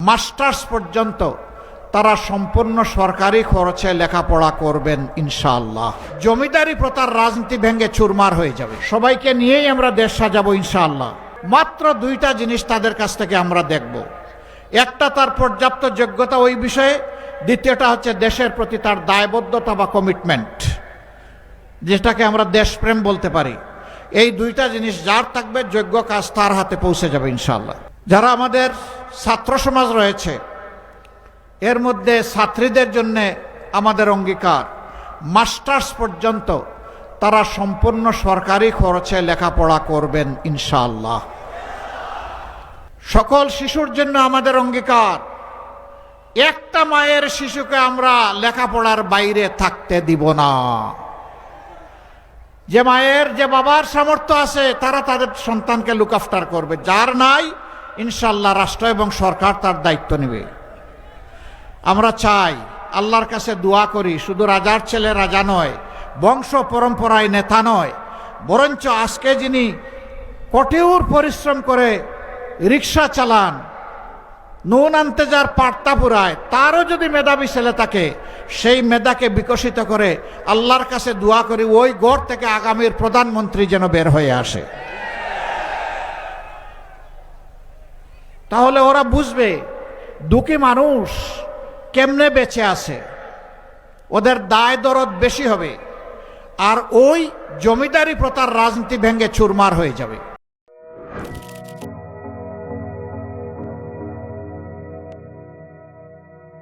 Masters পর্যন্ত তারা সম্পূর্ণ সরকারি খরচে লেখাপড়া করবেন ইনশাআল্লাহ। জমিদারি প্রথার রাজনীতি ভেঙে চুরমার হয়ে যাবে। সবাইকে নিয়েই আমরা দেশ সাজাবো ইনশাআল্লাহ। মাত্র দুইটা জিনিস তাদের কাছ থেকে আমরা দেখব। একটা, তার পর্যাপ্ত যোগ্যতা ওই বিষয়ে। দ্বিতীয়টা হচ্ছে দেশের প্রতি তার দায়বদ্ধতা বা কমিটমেন্ট, যেটাকে আমরা দেশপ্রেম বলতে পারি। এই দুইটা জিনিস যার থাকবে, যোগ্য কাজ তার হাতে পৌঁছে যাবে ইনশাআল্লাহ। যারা আমাদের ছাত্র সমাজ রয়েছে, এর মধ্যে ছাত্রীদের জন্য আমাদের অঙ্গীকার, মাস্টার্স পর্যন্ত তারা সম্পূর্ণ সরকারি খরচে লেখাপড়া করবেন ইনশাআল্লাহ। সকল শিশুর জন্য আমাদের অঙ্গীকার, একটা মায়ের শিশুকে আমরা লেখাপড়ার বাইরে থাকতে দিব না। যে মায়ের, যে বাবার সামর্থ্য আছে, তারা তাদের সন্তানকে লুক আফটার করবে। যার নাই, ইনশাআল্লাহ রাষ্ট্র এবং সরকার তার দায়িত্ব নেবে। আমরা চাই, আল্লাহর কাছে দোয়া করি, শুধু রাজার ছেলে রাজা নয়, বংশ পরম্পরায় নেতা নয়, বরঞ্চ আজকে যিনি কঠোর পরিশ্রম করে রিক্সা চালান, নুন আনতে যার পাট্টা পুরায়, তারও যদি মেধাবী ছেলে থাকে, সেই মেধাকে বিকশিত করে আল্লাহর কাছে দোয়া করি ওই ঘর থেকে আগামীর প্রধানমন্ত্রী যেন বের হয়ে আসে। তাহলে ওরা বুঝবে দুঃখী মানুষ কেমনে বেঁচে আছে, ওদের দায় দরদ বেশি হবে, আর ওই জমিদারি প্রথার রাজনীতি ভেঙে চুরমার হয়ে যাবে।